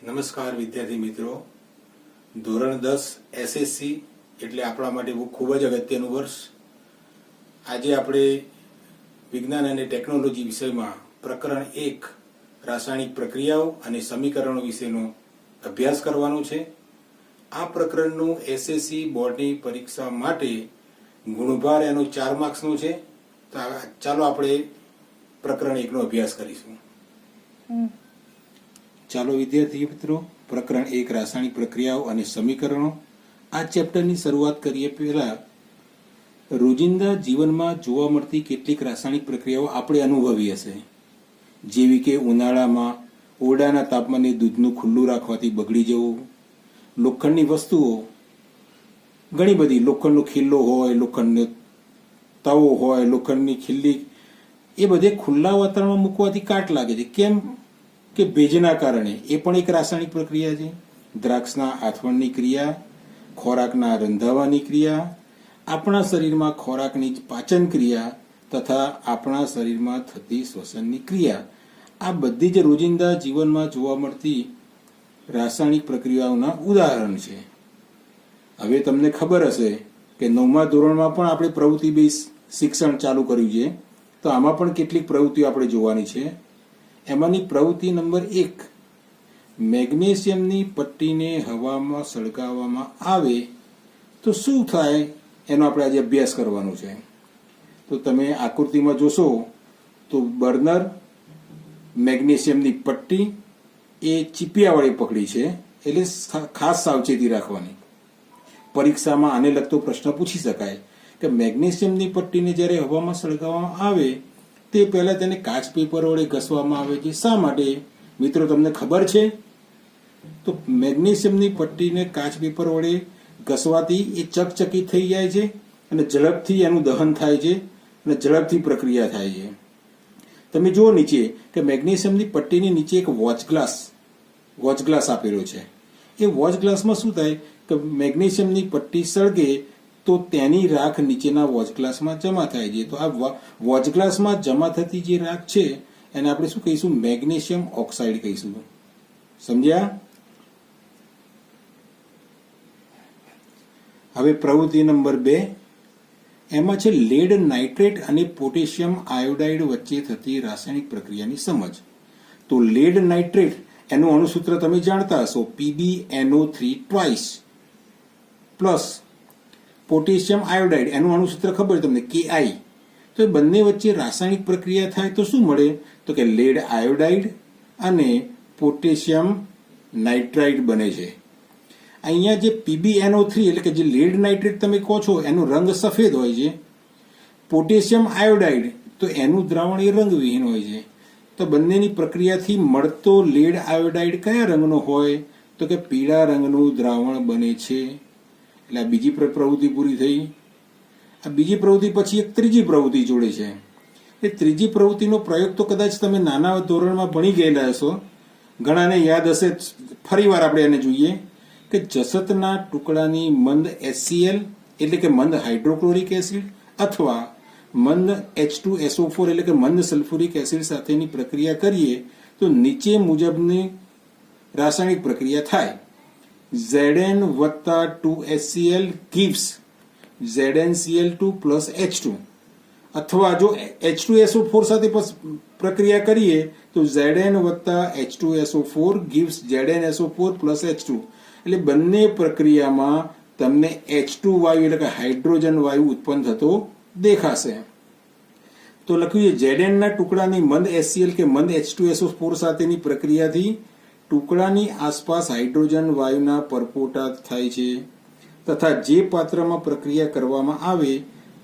નમસ્કાર વિદ્યાર્થી મિત્રો, ધોરણ 10 SSC એટલે આપણા માટે ખૂબ જ અગત્યનું વર્ષ. આજે આપણે વિજ્ઞાન અને ટેકનોલોજી વિષયમાં પ્રકરણ 1 રાસાયણિક પ્રક્રિયાઓ અને સમીકરણો વિશેનો અભ્યાસ કરવાનો છે. આ પ્રકરણનું SSC બોર્ડની પરીક્ષા માટે ગુણભાર એનો 4 માર્ક્સનો છે. તો ચાલો આપણે પ્રકરણ 1 નો અભ્યાસ કરીશું. ચાલો વિદ્યાર્થી મિત્રો, પ્રકરણ 1 રાસાયણિક પ્રક્રિયાઓ અને સમીકરણો. આ ચેપ્ટરની શરૂઆત કરીએ પહેલા રોજિંદા જીવનમાં જોવા મળતી કેટલીક રાસાયણિક પ્રક્રિયાઓ આપણે અનુભવી હશે, જેવી કે ઉનાળામાં ઓરડાના તાપમાને દૂધનું ખુલ્લું રાખવાથી બગડી જવું, લોખંડની વસ્તુઓ ઘણી બધી, લોખંડનો ખિલ્લો હોય, લોખંડનો તવો હોય, લોખંડની ખિલ્લી, એ બધે ખુલ્લા વાતાવરણમાં મૂકવાથી કાટ લાગે છે. કેમ કે ભેજના કારણે. એ પણ એક રાસાયણિક પ્રક્રિયા છે. દ્રાક્ષના આથવણની ક્રિયા, ખોરાકના રંધાવાની ક્રિયા, આપણા શરીરમાં ખોરાકની પાચન ક્રિયા તથા આપણા શરીરમાં થતી શ્વસનની ક્રિયા, આ બધી જ રોજિંદા જીવનમાં જોવા મળતી રાસાયણિક પ્રક્રિયાઓના ઉદાહરણ છે. હવે તમને ખબર હશે કે 9મા ધોરણમાં પણ આપણે પ્રવૃત્તિ બેઝ શિક્ષણ ચાલુ કર્યું છે. તો આમાં પણ કેટલીક પ્રવૃત્તિઓ આપણે જોવાની છે. એમાંની પ્રવૃત્તિ નંબર 1, મેગ્નેશિયમની પટ્ટીને હવામાં સળગાવવામાં આવે તો શું થાય એનો આપણે આજે અભ્યાસ કરવાનો છે. તો તમે આકૃતિમાં જોશો તો બર્નર, મેગ્નેશિયમની પટ્ટી એ ચીપિયા વડે પકડી છે, એટલે ખાસ સાવચેતી રાખવાની. પરીક્ષામાં આને લગતો પ્રશ્ન પૂછી શકાય કે મેગ્નેશિયમની પટ્ટીને જ્યારે હવામાં સળગાવવામાં આવે તે પહેલા તેને કાચ પેપર વડે ઘસવામાં આવે છે. શા માટે મિત્રો તમને ખબર છે? તો મેગ્નેશિયમની પટ્ટીને કાચ પેપર વડે ઘસવાથી એ ચકચકી થઈ જાય છે અને ઝડપથી એનું દહન થાય છે અને ઝડપથી પ્રક્રિયા થાય છે. તમે જુઓ નીચે કે મેગ્નેશિયમની પટ્ટીની નીચે એક વોચ ગ્લાસ આપેલો છે. એ વોચ ગ્લાસમાં શું થાય કે મેગ્નેશિયમની પટ્ટી સળગે તો તેની રાખ નીચેના વોચ ગ્લાસમાં જમા થાય છે. તો આ વોચ ગ્લાસમાં જમા થતી જે રાખ છે એને આપણે શું કહીશું? મેગ્નેશિયમ ઓક્સાઇડ કહીશું. સમજ્યા? હવે પ્રવૃત્તિ નંબર 2, એમાં છે લેડ નાઇટ્રેટ અને પોટેશિયમ આયોડાઇડ વચ્ચે થતી રાસાયણિક પ્રક્રિયાની સમજ. તો લેડ નાઇટ્રેટ એનું અણુસૂત્ર તમે જાણતા હશો, PbNO3 twice, plus potassium iodide એનું અણુસૂત્ર ખબર તમને, Ki. તો એ બંને વચ્ચે રાસાયણિક પ્રક્રિયા થાય તો શું મળે? તો કે લેડ આયોડાઇડ અને પોટેશિયમ નાઇટ્રાઇડ બને છે. અહીંયા જે PbNO3 એટલે કે જે લેડ નાઇટ્રેટ તમે કહો છો એનો રંગ સફેદ હોય છે. પોટેશિયમ આયોડાઇડ તો એનું દ્રાવણ એ રંગવિહીન હોય છે. તો બંનેની પ્રક્રિયાથી મળતો લેડ આયોડાઇડ કયા રંગનો હોય? તો કે પીળા રંગનું દ્રાવણ બને છે. એટલે આ બીજી પ્રવૃત્તિ પૂરી થઈ. આ બીજી પ્રવૃત્તિ પછી એક ત્રીજી પ્રવૃત્તિ જોડે છે. એ ત્રીજી પ્રવૃત્તિનો પ્રયોગ તો કદાચ તમે નાના ધોરણમાં ભણી ગયેલા હશો, ઘણાને યાદ હશે. ફરી વાર આપણે એને જોઈએ કે જસતના ટુકડાની મંદ HCl એટલે કે મંદ હાઇડ્રોક્લોરિક એસિડ અથવા મંદ H2SO4 એટલે કે મંદ સલ્ફ્યુરિક એસિડ સાથેની પ્રક્રિયા કરીએ તો નીચે મુજબની રાસાયણિક પ્રક્રિયા થાય. Zn વત્તા 2HCl gives ZnCl2 plus H2, અથવા જો H2SO4 સાથે પ્રક્રિયા કરીએ તો Zn વત્તા H2SO4 gives ZnSO4 plus H2. એટલે બંને પ્રક્રિયામાં તમને H2 વાયુ એટલે કે હાઇડ્રોજન વાયુ ઉત્પન્ન થતો દેખાશે. તો લખ્યું છે Zn ના ટુકડાની મંદ HCl કે મંદ H2SO4 સાથેની પ્રક્રિયાથી ટુકડાની આસપાસ હાઇડ્રોજન વાયુના પરપોટા થાય છે તથા જે પાત્રમાં પ્રક્રિયા કરવામાં આવે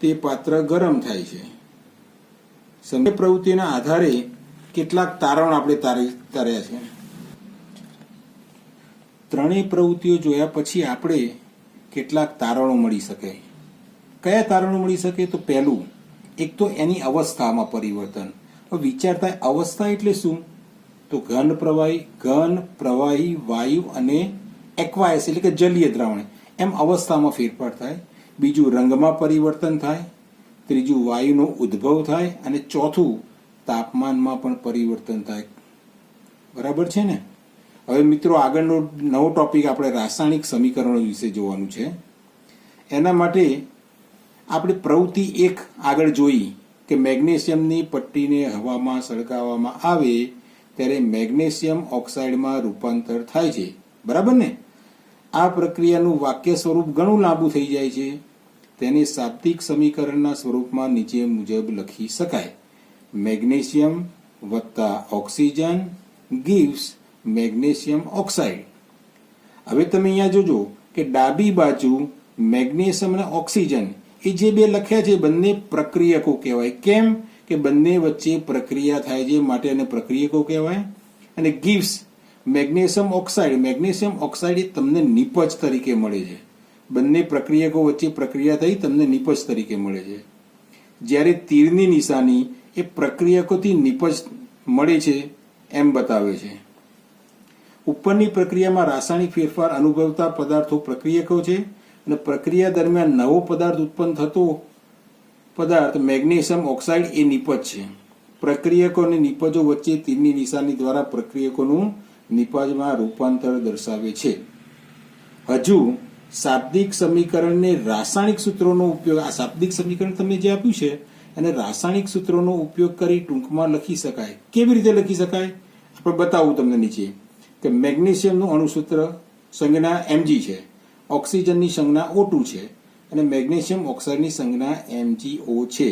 તે પાત્ર ગરમ થાય છે. સમય પ્રવૃત્તિના આધારે કેટલાક તારણ આપણે તાર્યા છે. ત્રણેય પ્રવૃત્તિઓ જોયા પછી આપણે કેટલાક તારણો મળી શકે. કયા તારણો મળી શકે? તો પહેલું, એક તો એની અવસ્થામાં પરિવર્તન. વિચારતા અવસ્થા એટલે શું? તો ઘન પ્રવાહી વાયુ અને એક્વાયસ એટલે કે જલીય દ્રાવણ, એમ અવસ્થામાં ફેરફાર થાય. બીજું, રંગમાં પરિવર્તન થાય. ત્રીજું, વાયુનો ઉદ્ભવ થાય. અને ચોથું, તાપમાનમાં પણ પરિવર્તન થાય. બરાબર છે ને? હવે મિત્રો આગળનો નવો ટોપિક આપણે રાસાયણિક સમીકરણો વિશે જોવાનું છે. એના માટે આપણે પ્રવૃત્તિ 1 આગળ જોઈ કે મેગ્નેશિયમની પટ્ટીને હવામાં સળગાવવામાં આવે ત્યારે મેગ્નેશિયમ ઓક્સાઇડમાં રૂપાંતર થાય છે, બરાબર ને? આ પ્રક્રિયાનું વાક્ય સ્વરૂપ ઘણું લાંબુ થઈ જાય છે. તેને શાબ્દિક સમીકરણના સ્વરૂપમાં નીચે મુજબ લખી શકાય: મેગ્નેશિયમ વત્તા ઓક્સિજન gives મેગ્નેશિયમ ઓક્સાઇડ. હવે તમે અહીંયા જોજો કે ડાબી બાજુ મેગ્નેશિયમ અને ઓક્સિજન એ જે બે લખ્યા છે બંને પ્રક્રિયકો કહેવાય. કેમ કે બંને વચ્ચે પ્રક્રિયા થાય છે માટે એને પ્રક્રિયકો કહેવાય. અને gives મેગ્નેશિયમ ઓક્સાઇડ એ તમને નિપજ તરીકે મળે છે. બંને પ્રક્રિયકો વચ્ચે પ્રક્રિયા થઈ તમને નિપજ તરીકે મળે છે. જ્યારે તીરની નિશાની એ પ્રક્રિયકોથી નિપજ મળે છે એમ બતાવે છે. ઉપરની પ્રક્રિયામાં રાસાયણિક ફેરફાર અનુભવતા પદાર્થો પ્રક્રિયકો છે અને પ્રક્રિયા દરમિયાન નવો પદાર્થ ઉત્પન્ન થતો પદાર્થ મેગ્નેશિયમ ઓક્સાઇડ એ નિપજ છે. પ્રક્રિયકો અને નિપજો વચ્ચે તીરની નિશાની દ્વારા પ્રક્રિયકોનું નિપજમાં રૂપાંતર દર્શાવે છે. હજુ શાબ્દિક સમીકરણને રાસાયણિક સૂત્રોનો ઉપયોગ, આ શાબ્દિક સમીકરણ તમને જે આપ્યું છે અને રાસાયણિક સૂત્રોનો ઉપયોગ કરી ટૂંકમાં લખી શકાય. કેવી રીતે લખી શકાય આપણે બતાવું તમને નીચે કે મેગ્નેશિયમનું અણુસૂત્ર સંજ્ઞા Mg છે, ઓક્સિજનની સંજ્ઞા O2 છે અને મેગ્નેશિયમ ઓક્સાઇડની સંજ્ઞા MgO છે.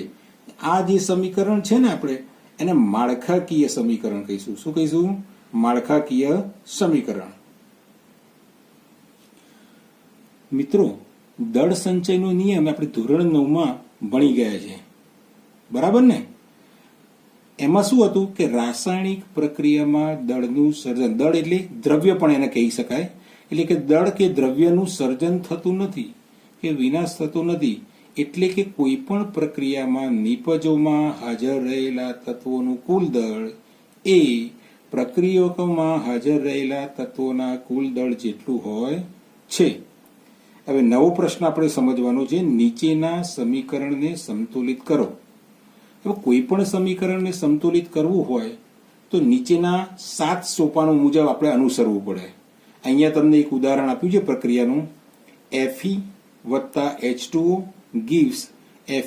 આ જે સમીકરણ છે ને આપણે એને માળખાકીય સમીકરણ કહીશું. શું કહીશું? માળખાકીય સમીકરણ. મિત્રો, દળ સંચયનો નિયમ આપણે ધોરણ 9માં ભણી ગયા છે, બરાબર ને? એમાં શું હતું કે રાસાયણિક પ્રક્રિયામાં દળનું સર્જન, દળ એટલે દ્રવ્ય પણ એને કહી શકાય, એટલે કે દળ કે દ્રવ્યનું સર્જન થતું નથી કે વિનાશ થતો નથી. એટલે કે કોઈ પણ પ્રક્રિયામાં નિપજોમાં હાજર રહેલા તત્વોનું કુલ દળ એ પ્રક્રિયકોમાં હાજર રહેલા તત્વોના કુલ દળ જેટલું હોય છે. હવે નવો પ્રશ્ન આપણે સમજવાનો છે, નીચેના સમીકરણને સમતુલિત કરો. હવે કોઈ પણ સમીકરણને સમતુલિત કરવું હોય તો નીચેના 7 સોપાનો મુજબ આપણે અનુસરવું પડે. અહીંયા તમને એક ઉદાહરણ આપ્યું છે પ્રક્રિયાનું. Fe વત્તા H2O gives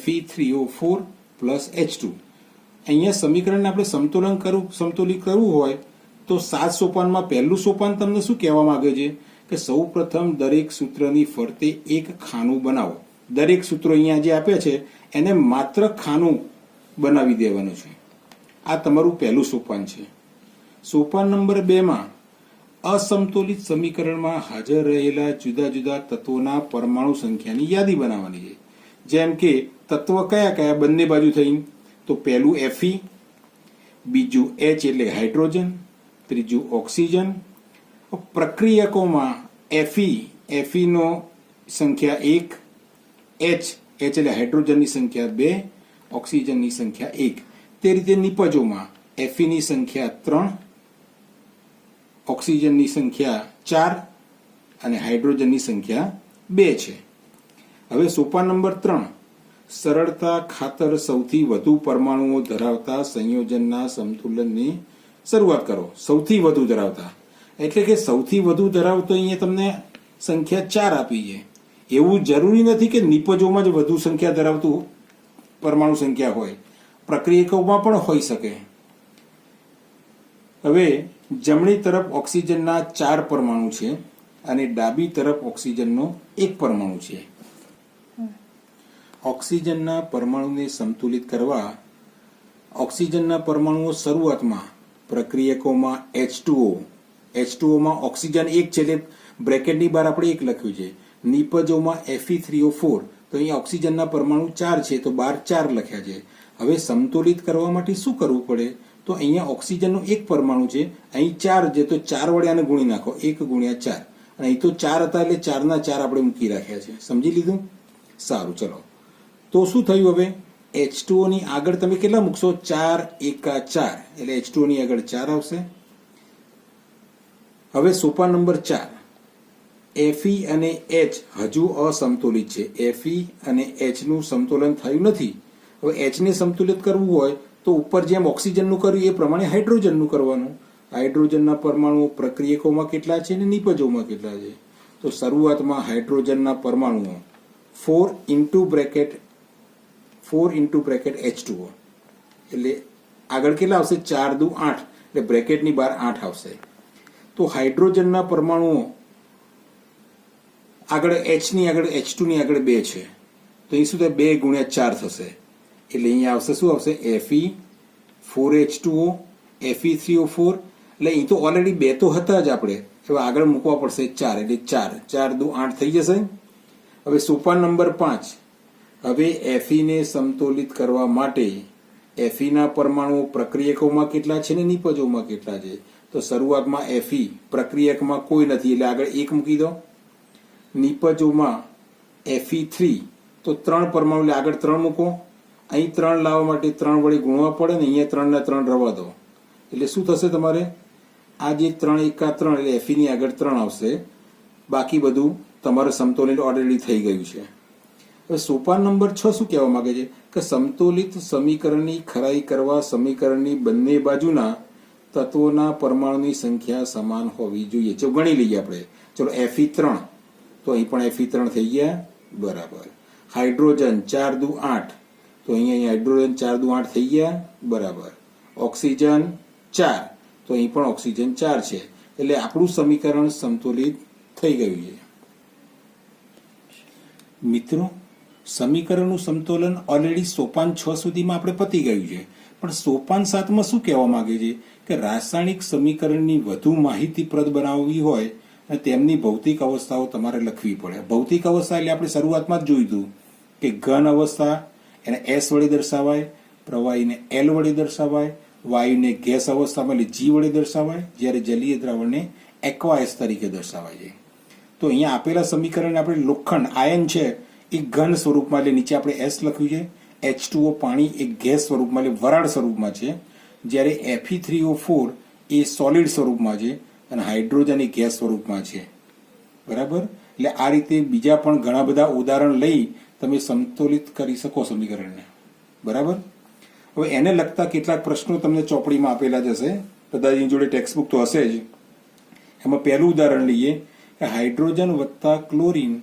Fe3O4 plus H2. અહીંયા સમીકરણને આપણે સમતુલિત કરવું હોય તો 7 સોપાનમાં પહેલું સોપાન તમને શું કહેવા માંગે છે કે સૌ પ્રથમ દરેક સૂત્રની ફરતે એક ખાનું બનાવો. દરેક સૂત્રો અહીંયા જે આપ્યા છે એને માત્ર ખાનું બનાવી દેવાનું છે. આ તમારું પહેલું સોપાન છે. સોપાન નંબર 2માં અસમતુલિત સમીકરણમાં હાજર રહેલા જુદા જુદા તત્વોના પરમાણુ સંખ્યાની યાદી બનાવવાની છે. જેમ કે તત્વ કયા કયા બંને બાજુ થઈને, તો પહેલું Fe, બીજું H એટલે હાઇડ્રોજન, ત્રીજું ઓક્સિજન. પ્રક્રિયકોમાં Fe નો સંખ્યા 1, H એટલે હાઇડ્રોજનની સંખ્યા 2, ઓક્સિજનની સંખ્યા 1. તે રીતે નિપજોમાં Fe ની સંખ્યા 3, ઓક્સિજનની સંખ્યા 4 અને હાઇડ્રોજનની સંખ્યા 2 છે. હવે સોપાન નંબર 3, સરળતા ખાતર સૌથી વધુ પરમાણુઓ ધરાવતા સંયોજનના સમતુલનની શરૂઆત કરો. સૌથી વધુ ધરાવતા એટલે કે સૌથી વધુ ધરાવતો અહીંયા તમને સંખ્યા 4 આપી છે. એવું જરૂરી નથી કે નિપજોમાં જ વધુ સંખ્યા ધરાવતું પરમાણુ સંખ્યા હોય, પ્રક્રિયકોમાં પણ હોઈ શકે. હવે જમણી તરફ ઓક્સિજનના 4 પરમાણુ છે અને ડાબી તરફ ઓક્સિજનનો 1 પરમાણુ છે. ઓક્સિજનના પરમાણુને સંતુલિત કરવા ઓક્સિજનના પરમાણુઓ શરૂઆતમાં પ્રક્રિયકોમાં H2O માં ઓક્સિજન 1 છે એટલે બ્રેકેટની બહાર આપણે 1 લખ્યું છે. નિપજોમાં Fe3O4 તો અહીંયા ઓક્સિજનના પરમાણુ 4 છે તો બહાર 4 લખ્યા છે. હવે સમતુલિત કરવા માટે શું કરવું પડે? તો અહીંયા ઓક્સિજનનું 1 પરમાણુ છે, અહીં 4 છે તો 4 વડે આને ગુણી નાખો, 1 ગુણ્યા 4. અને અહીં તો 4 હતા એટલે 4 ના 4 આપણે મૂકી રાખ્યા છે. સમજી લીધું? સારું, ચલો. તો શું થયું? હવે H2O ની આગળ તમે કેટલા મૂકશો? 4 એકા 4 એટલે H2O ની આગળ 4 આવશે. હવે સોપાન નંબર 4, Fe અને H હજુ અસમતુલિત છે. Fe અને H નું સમતુલન થયું નથી. હવે H ને સમતુલિત કરવું હોય તો ઉપર જેમ ઓક્સિજનનું કર્યું એ પ્રમાણે હાઇડ્રોજનનું કરવાનું. હાઇડ્રોજનના પરમાણુઓ પ્રક્રિયકોમાં કેટલા છે અને નિપજોમાં કેટલા છે? તો શરૂઆતમાં હાઇડ્રોજનના પરમાણુઓ 4 ઇન્ટુ બ્રેકેટ H2O, એટલે આગળ કેટલા આવશે? 4 દુ 8, એટલે બ્રેકેટની બહાર 8 આવશે. તો હાઇડ્રોજનના પરમાણુઓ આગળ H ની આગળ H2 ની આગળ 2 છે, તો અહીં શું થાય? 2 ગુણ્યા 4 થશે, એટલે અહીંયા આવશે શું આવશે? Fe 4H2O Fe3O4. એટલે અહીં તો ઓલરેડી 2 તો હતા જ, આપણે હવે આગળ મૂકવા પડશે 4, એટલે 4 દુ 8 થઈ જશે. હવે સોપાન નંબર 5. હવે Fe ને સમતોલિત કરવા માટે Fe ના પરમાણુઓ પ્રક્રિયકોમાં કેટલા છે ને નિપજોમાં કેટલા છે? તો શરૂઆતમાં Fe પ્રક્રિયકમાં કોઈ નથી, એટલે આગળ 1 મૂકી દો. નિપજોમાં Fe3, તો 3 પરમાણુ, એટલે આગળ 3 મૂકો. અહીં 3 લાવવા માટે 3 વડે ગુણવા પડે ને, અહીંયા 3 ના 3 રવા દો, એટલે શું થશે તમારે? આ જે 3 એકા 3, એટલે Fe ની આગળ 3 આવશે. બાકી બધું તમારે સમતોલિત ઓલરેડી થઈ ગયું છે. હવે સોપાન નંબર 6 શું કહેવા માંગે છે? કે સમતોલિત સમીકરણની ખરાઈ કરવા સમીકરણની બંને બાજુના તત્વોના પરમાણુની સંખ્યા સમાન હોવી જોઈએ. જો ગણી લઈએ આપણે, ચલો Fe3, તો અહીં પણ Fe3 થઈ ગયા, બરાબર. હાઇડ્રોજન 4 દુ 8, તો અહીંયા હાઇડ્રોજન 4 દુ 8 થઈ ગયા, બરાબર. ઓક્સિજન 4, તો અહીં પણ ઓક્સિજન 4 છે, એટલે આપણું સમીકરણ સમતોલિત થઈ ગયું છે. મિત્રો, સમીકરણનું સમતોલન ઓલરેડી સોપાન 6 સુધીમાં આપણે પતી ગયું છે, પણ સોપાન 7માં શું કહેવા માંગે છે? કે રાસાયણિક સમીકરણની વધુ માહિતીપ્રદ બનાવવી હોય અને તેમની ભૌતિક અવસ્થાઓ તમારે લખવી પડે. ભૌતિક અવસ્થા એટલે આપણે શરૂઆતમાં જ જોયું હતું કે ઘન અવસ્થા એને S વડે દર્શાવાય, પ્રવાહીને L વડે દર્શાવાય, વાયુને ગેસ અવસ્થામાં એટલે G વડે દર્શાવાય, જ્યારે જલીય દ્રાવણને એક્વાએસ તરીકે દર્શાવાય છે. તો અહીંયા આપેલા સમીકરણ આપણે લોખંડ આયન છે એ ઘન સ્વરૂપમાં, એટલે નીચે આપણે S લખ્યું છે. H2O પાણી એ ગેસ સ્વરૂપમાં એટલે વરાળ સ્વરૂપમાં છે, જ્યારે Fe3O4 એ સોલિડ સ્વરૂપમાં છે અને હાઇડ્રોજન એ ગેસ સ્વરૂપમાં છે, બરાબર. એટલે આ રીતે બીજા પણ ઘણા બધા ઉદાહરણ લઈ તમે સમતોલિત કરી શકો સમીકરણને, બરાબર. હવે એને લગતા કેટલાક પ્રશ્નો તમને ચોપડીમાં આપેલા જ હશે, બધાની જોડે ટેક્સ્ટબુક તો હશે જ. એમાં પહેલું ઉદાહરણ લઈએ કે હાઇડ્રોજન વત્તા ક્લોરીન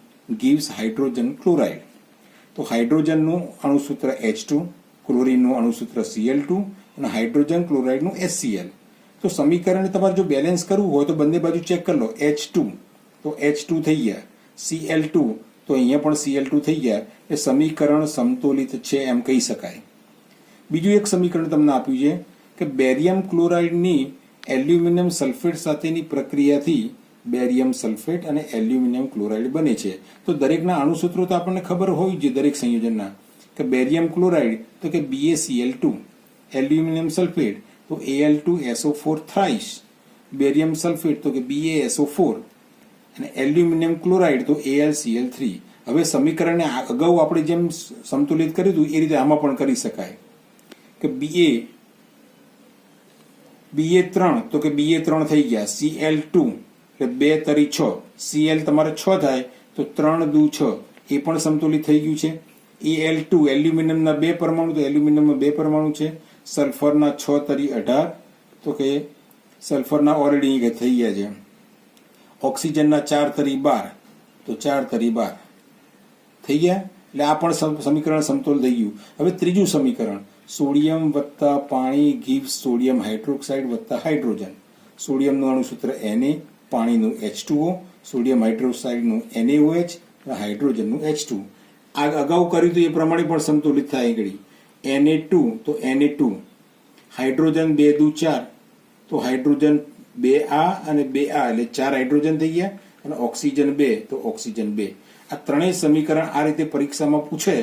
gives હાઇડ્રોજન ક્લોરાઇડ. તો હાઇડ્રોજનનું અણુસૂત્ર H2, ક્લોરીનનું અણુસૂત્ર Cl2 અને હાઇડ્રોજન ક્લોરાઇડનું HCl. તો સમીકરણને તમારે જો બેલેન્સ કરવું હોય તો બંને બાજુ ચેક કરી લો. H2 તો H2 થઈ ગયા, Cl2 તો અહીંયા પણ Cl2 થઈ ગયા, એ સમીકરણ સમતોલિત છે એમ કહી શકાય. બીજું એક સમીકરણ તમને આપ્યું છે કે બેરિયમ ક્લોરાઇડની એલ્યુમિનિયમ સલ્ફેટ સાથેની પ્રક્રિયાથી બેરિયમ સલ્ફેટ અને એલ્યુમિનિયમ ક્લોરાઇડ બને છે. તો દરેકના અણુસૂત્રો તો આપણને ખબર હોવી જોઈએ દરેક સંયોજનના, કે બેરિયમ ક્લોરાઇડ તો કે BaCl2, એલ્યુમિનિયમ સલ્ફેટ તો Al2SO4 થ્રાઇસ, બેરિયમ સલ્ફેટ તો કે BaSO4 અને એલ્યુમિનિયમ ક્લોરાઇડ તો AlCl3. હવે સમીકરણને અગાઉ આપણે જેમ સમતુલિત કર્યું હતું એ રીતે આમાં પણ કરી શકાય કે Ba3 તો કે Ba3 થઈ ગયા, Cl2 એટલે 2 તરી 6, Cl તમારે 6 થાય તો 3 દુ 6, એ પણ સમતુલિત થઈ ગયું છે. Al2 એલ્યુમિનિયમના 2 પરમાણુ, તો એલ્યુમિનિયમમાં 2 પરમાણુ છે. સલ્ફરના 6 તરી 18, તો કે સલ્ફરના ઓલરેડી થઈ ગયા છે. ઓક્સિજનના 4 તરી 12, તો 4 તરી 12 થઈ ગયા, એટલે આ પણ સમીકરણ સમતોલ થઈ ગયું. હવે ત્રીજું સમીકરણ, સોડિયમ વત્તા પાણી gives સોડિયમ હાઇડ્રોક્સાઇડ વત્તા હાઇડ્રોજન. સોડિયમનું અણુસૂત્ર Na, પાણીનું H2O, સોડિયમ હાઇડ્રોક્સાઇડનું NaOH, હાઇડ્રોજનનું H2. આ અગાઉ કર્યું હતું એ પ્રમાણે પણ સમતુલિત થાય આગળ. Na2 તો Na2, હાઇડ્રોજન 2 દુ 4, તો હાઇડ્રોજન 2A અને 2A એટલે 4 હાઇડ્રોજન થઈ ગયા, અને ઓક્સિજન 2 તો ઓક્સિજન 2. આ ત્રણેય સમીકરણ આ રીતે પરીક્ષામાં પૂછે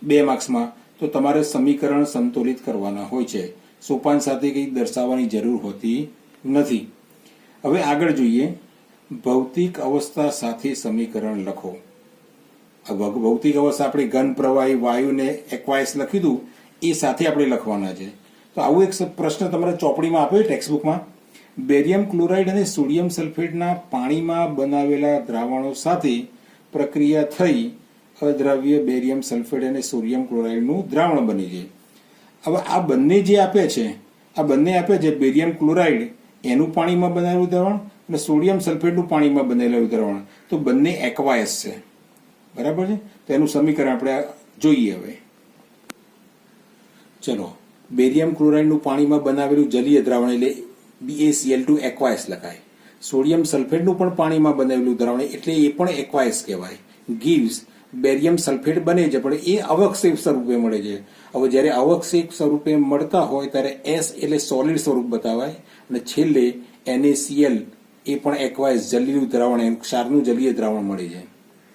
2 માર્ક્સમાં, તો તમારે સમીકરણ સંતુલિત કરવાના હોય છે. સોપાન સાથે કંઈ દર્શાવવાની જરૂર હોતી નથી. હવે આગળ જોઈએ, ભૌતિક અવસ્થા સાથે સમીકરણ લખો. ભૌતિક અવસ્થા આપણે ઘન, પ્રવાહી, વાયુને એક્વાયસ લખ્યું હતું એ સાથે આપણે લખવાના છે. તો આવું એક પ્રશ્ન તમારે ચોપડીમાં આપ્યો ટેક્સ્ટબુકમાં. બેરિયમ ક્લોરાઇડ અને સોડિયમ સલ્ફેટના પાણીમાં બનાવેલા દ્રાવણો સાથે પ્રક્રિયા થઈ અદ્રાવ્ય બેરિયમ સલ્ફેટ અને સોડિયમ ક્લોરાઇડનું દ્રાવણ બને છે. હવે આ બંને જે આપે છે બેરિયમ ક્લોરાઇડ એનું પાણીમાં બનાવેલું દ્રાવણ અને સોડિયમ સલ્ફેટનું પાણીમાં બનેલું દ્રાવણ, તો બંને એક્વાયસ છે. બરાબર છે. તો એનું સમીકરણ આપણે જોઈએ હવે. ચલો, બેરિયમ ક્લોરાઇડનું પાણીમાં બનાવેલું જલીય દ્રાવણ એટલે BaCl2 એક્વાયસ લખાય. સોડિયમ સલ્ફેટનું પણ પાણીમાં બનાવેલું દ્રાવણ એટલે એ પણ એક્વાયસ કહેવાય. ગીવ્સ બેરિયમ સલ્ફેટ બને છે પણ એ અવક્ષેપ સ્વરૂપે મળે છે. હવે જ્યારે અવક્ષેપ સ્વરૂપે મળતા હોય ત્યારે S એટલે સોલિડ સ્વરૂપ બતાવાય અને છેલ્લે NaCl એ પણ એક્વાયસ જલીય દ્રાવણ, ક્ષારનું જલીય દ્રાવણ મળે છે.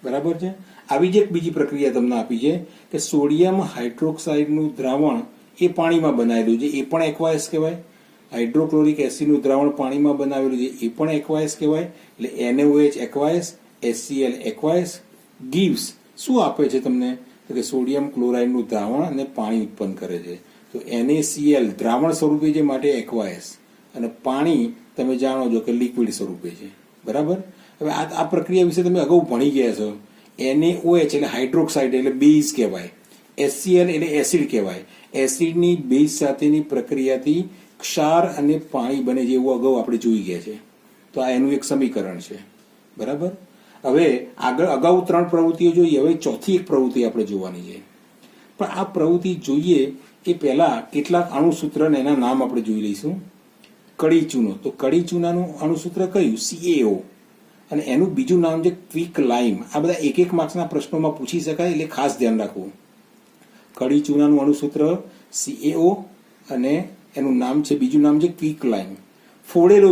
બરાબર છે. આવી જ એક બીજી પ્રક્રિયા તમને આપી છે કે સોડિયમ હાઇડ્રોક્સાઇડનું દ્રાવણ એ પાણીમાં બનાવેલું છે, એ પણ એક્વાયસ કહેવાય. હાઇડ્રોક્લોરિક એસિડનું દ્રાવણ પાણીમાં બનાવેલું છે, એ પણ એક્વાયસ કહેવાય. એટલે NaOH એક્વાયસ, HCl એક્વાયસ. ગીવ્સ શું આપે છે તમને? તો કે સોડિયમ ક્લોરાઇડનું દ્રાવણ અને પાણી ઉત્પન્ન કરે છે. તો NaCl દ્રાવણ સ્વરૂપે છે માટે એક્વાયસ, અને પાણી તમે જાણો છો કે લિક્વિડ સ્વરૂપે છે. બરાબર. હવે આ પ્રક્રિયા વિશે તમે અગાઉ ભણી ગયા છો. NaOH એટલે હાઇડ્રોક્સાઇડ એટલે બેઝ કહેવાય. HCl એટલે એસિડ કહેવાય. એસિડની બેઝ સાથેની પ્રક્રિયાથી ક્ષાર અને પાણી બને છે એવું અગાઉ આપણે જોઈ ગયા છે. તો આ એનું એક સમીકરણ છે. બરાબર. હવે અગાઉ 3 પ્રવૃત્તિઓ જોઈએ, હવે ચોથી એક પ્રવૃત્તિ આપણે જોવાની છે. પણ આ પ્રવૃત્તિ જોઈએ એ પહેલા કેટલાક અણુસૂત્ર અને એના નામ આપણે જોઈ લઈશું. કડી ચૂનો, તો કડી ચૂનાનું અણુસૂત્ર કયું? CaO. અને એનું બીજું નામ છે ક્વિક લાઇમ. આ બધા એક માર્ક્સના પ્રશ્નોમાં પૂછી શકાય એટલે ખાસ ધ્યાન રાખવું. કડી ચૂનાનું અણુસૂત્ર CaO અને એનું નામ છે, બીજું નામ છે ક્વિક લાઇમ. ફોડેલો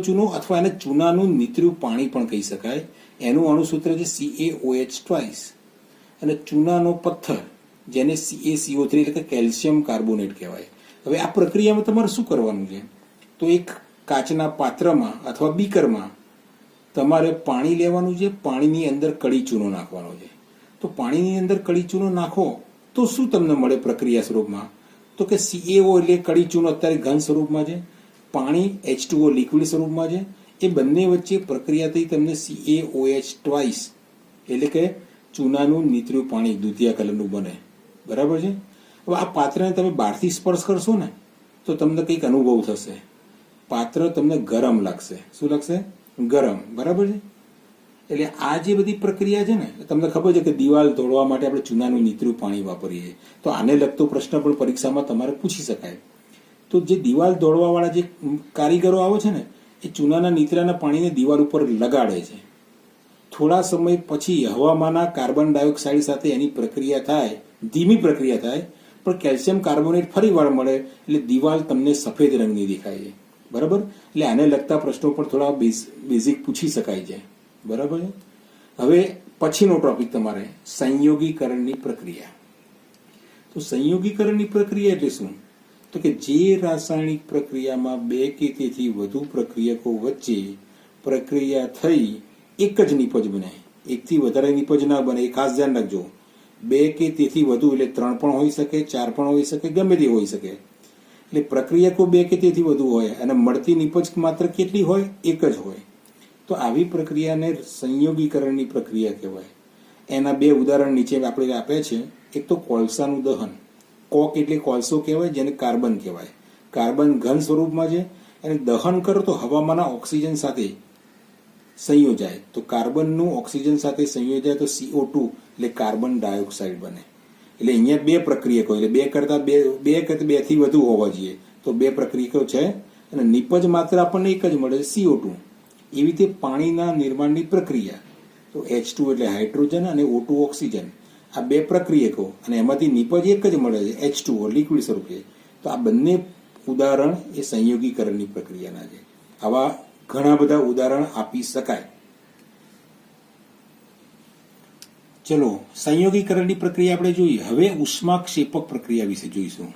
ચૂનો અથવા એને ચૂનાનું નીતર્યું પાણી પણ કહી શકાય. એનું અણુસૂત્ર છે CaOH2. અને ચૂનાનો પથ્થર જેને CaCO3 એટલે કે કેલ્શિયમ કાર્બોનેટ કહેવાય. હવે આ પ્રક્રિયામાં તમારે શું કરવાનું છે? તો એક કાચના પાત્રમાં અથવા બીકરમાં તમારે પાણી લેવાનું છે. પાણીની અંદર કડી ચૂનો નાખવાનો છે. તો પાણીની અંદર કડી ચૂનો નાખો તો શું તમને મળે પ્રક્રિયા સ્વરૂપમાં? તો કે CaO એટલે કડી ચૂનો અત્યારે ઘન સ્વરૂપમાં છે, પાણી H2O લિક્વિડ સ્વરૂપમાં છે. એ બંને વચ્ચે પ્રક્રિયા થઈ તમને CaOH2 એટલે કે ચૂનાનું નીતર્યું પાણી દૂધિયા કલરનું બને. બરાબર છે. હવે આ પાત્રને તમે બહારથી સ્પર્શ કરશો ને તો તમને કંઈક અનુભવ થશે. પાત્ર તમને ગરમ લાગશે. શું લાગશે? ગરમ. બરાબર છે. એટલે આ જે બધી પ્રક્રિયા છે ને, તમને ખબર છે કે દિવાલ તોડવા માટે આપણે ચૂનાનું નીતર્યું પાણી વાપરીએ છીએ. તો આને લગતો પ્રશ્ન પણ પરીક્ષામાં તમારે પૂછી શકાય. તો જે દિવાલ દોડવાવાળા જે કારીગરો આવે છે ને, એ ચૂનાના નીતરાના પાણીને દિવાલ ઉપર લગાડે છે. થોડા સમય પછી હવામાંના કાર્બન ડાયોક્સાઇડ સાથે એની પ્રક્રિયા થાય, ધીમી પ્રક્રિયા થાય, પણ કેલ્શિયમ કાર્બોનેટ ફરી વાર મળે એટલે દિવાલ તમને સફેદ રંગની દેખાય છે. બરાબર. એટલે આને લગતા પ્રશ્નો પણ થોડા બેઝિક પૂછી શકાય છે. બરાબર છે. હવે પછીનો ટોપિક તમારે સંયોગીકરણની પ્રક્રિયા. તો સંયોગીકરણની પ્રક્રિયા એટલે શું? તો કે જે રાસાયણિક પ્રક્રિયામાં 2 કે તેથી વધુ પ્રક્રિયકો વચ્ચે પ્રક્રિયા થઈ એક જ નિપજ બને, એકથી વધારે નિપજ ના બને. એ ખાસ ધ્યાન રાખજો. 2 કે તેથી વધુ એટલે 3 પણ હોઈ શકે, 4 પણ હોઈ શકે, ગમે તે હોઈ શકે. એટલે પ્રક્રિયકો 2 કે તેથી વધુ હોય અને મળતી નિપજ માત્ર કેટલી હોય? એક જ હોય. તો આવી પ્રક્રિયાને સંયોગીકરણની પ્રક્રિયા કહેવાય. એના 2 ઉદાહરણ નીચે આપણે આપ્યા છે. એક તો કોલસાનું દહન. કોક એટલે કોલસો કહેવાય, જેને કાર્બન કહેવાય. કાર્બન ઘન સ્વરૂપમાં છે અને દહન કરો તો હવામાંના ઓક્સિજન સાથે સંયોજાય. તો કાર્બનનું ઓક્સિજન સાથે સંયોજાય તો CO2 એટલે કાર્બન ડાયોક્સાઇડ બને. એટલે અહીંયા 2 પ્રક્રિયકો, એટલે 2 કરતા 2 થી વધુ હોવા જોઈએ. તો 2 પ્રક્રિયકો છે અને નિપજ માત્ર આપણને એક જ મળે છે, CO2. એવી રીતે પાણીના નિર્માણની પ્રક્રિયા, તો H2 એટલે હાઇડ્રોજન અને O2 ઓક્સિજન, આ 2 પ્રક્રિયકો અને એમાંથી નિપજ એક જ મળે છે, H2O લિક્વિડ સ્વરૂપે. તો આ બંને ઉદાહરણ એ સંયોગીકરણની પ્રક્રિયાના છે. આવા ઘણા બધા ઉદાહરણ આપી શકાય. ચલો, સંયોગીકરણની પ્રક્રિયા આપણે જોઈએ. હવે ઉષ્માક્ષેપક પ્રક્રિયા વિશે જોઈશું.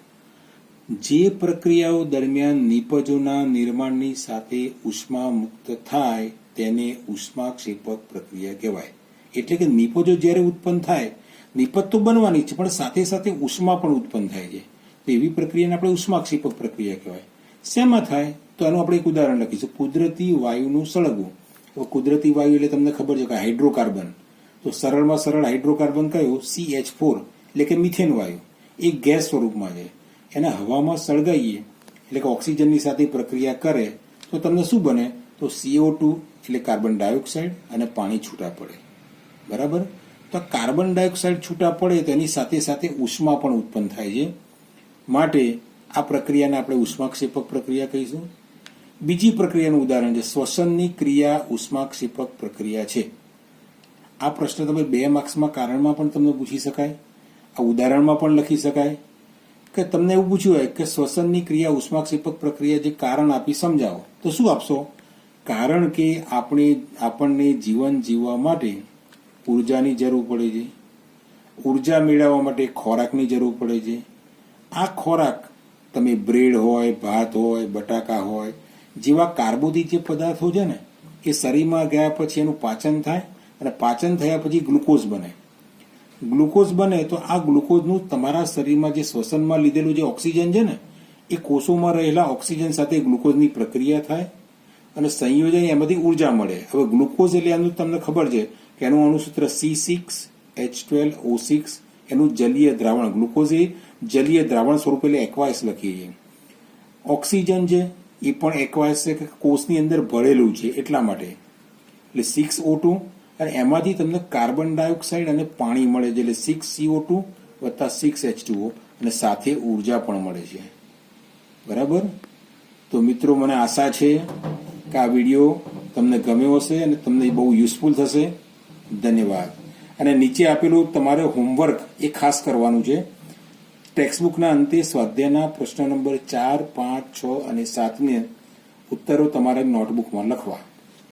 જે પ્રક્રિયાઓ દરમિયાન નિપજોના નિર્માણની સાથે ઉષ્મા મુક્ત થાય તેને ઉષ્માક્ષેપક પ્રક્રિયા કહેવાય. એટલે કે નિપજો જ્યારે ઉત્પન્ન થાય, નિપજ તો બનવાની છે પણ સાથે સાથે ઉષ્મા પણ ઉત્પન્ન થાય છે. તો એવી પ્રક્રિયાને આપણે ઉષ્માક્ષેપક પ્રક્રિયા કહેવાય. શેમાં થાય? તો આનું આપણે એક ઉદાહરણ લખીશું. કુદરતી વાયુનું સળગવું. તો કુદરતી વાયુ એટલે તમને ખબર છે કે હાઇડ્રોકાર્બન. તો સરળમાં સરળ હાઇડ્રોકાર્બન કયું? CH4 એટલે કે મિથેન વાયુ. એ ગેસ સ્વરૂપમાં છે. એને હવામાં સળગાઈએ એટલે કે ઓક્સિજનની સાથે પ્રક્રિયા કરે તો તમને શું બને? તો CO2 એટલે કાર્બન ડાયોક્સાઇડ અને પાણી છૂટા પડે. બરાબર? તો કાર્બન ડાયોક્સાઇડ છૂટા પડે તેની સાથે સાથે ઉષ્મા પણ ઉત્પન્ન થાય છે. માટે આ પ્રક્રિયાને આપણે ઉષ્માક્ષેપક પ્રક્રિયા કહીશું. બીજી પ્રક્રિયાનું ઉદાહરણ છે શ્વસનની ક્રિયા ઉષ્માક્ષેપક પ્રક્રિયા છે. આ પ્રશ્ન તમે 2 માર્ક્સમાં કારણમાં પણ તમને પૂછી શકાય, આ ઉદાહરણમાં પણ લખી શકાય કે તમને એવું પૂછ્યું હોય કે શ્વસનની ક્રિયા ઉષ્માક્ષેપક પ્રક્રિયા જે કારણ આપી સમજાવો, તો શું આપશો? કારણ કે આપણને જીવન જીવવા માટે ઉર્જાની જરૂર પડે છે. ઉર્જા મેળવવા માટે ખોરાકની જરૂર પડે છે. આ ખોરાક તમે બ્રેડ હોય, ભાત હોય, બટાકા હોય જેવા કાર્બોદિત જે પદાર્થો છે ને એ શરીરમાં ગયા પછી એનું પાચન થાય અને પાચન થયા પછી ગ્લુકોઝ બને. ગ્લુકોઝ બને તો આ ગ્લુકોઝનું તમારા શરીરમાં જે શ્વસનમાં લીધેલું જે ઓક્સિજન છે ને એ કોષોમાં રહેલા ઓક્સિજન સાથે ગ્લુકોઝની પ્રક્રિયા થાય અને સંયોજન એમાંથી ઉર્જા મળે. હવે ગ્લુકોઝ એટલે એનું તમને ખબર છે કે એનું અણુસૂત્ર C6H12O6 એનું જલીય દ્રાવણ. ગ્લુકોઝ એ જલીય દ્રાવણ સ્વરૂપે એટલે એક્વાયસ લખીએ છીએ. ઓક્સિજન છે એ પણ એક્વાયસ છે કે કોષની અંદર ભરેલું છે એટલા માટે, એટલે 6O2 અને એમાંથી તમને કાર્બન ડાયોક્સાઇડ અને પાણી મળે છે એટલે 6CO2 વત્તા 6H2O અને સાથે ઉર્જા પણ મળે છે. બરાબર? તો મિત્રો મને આશા છે કે આ વિડીયો તમને ગમ્યો હશે અને તમને બહુ યુઝફુલ થશે. ધન્યવાદ. અને નીચે આપેલું તમારે હોમવર્ક એ ખાસ કરવાનું છે. ટેક્સ્ટબુકના અંતે સ્વાધ્યાયના પ્રશ્ન નંબર 4, 5, 6 અને 7ને ઉત્તરો તમારે નોટબુકમાં લખવા.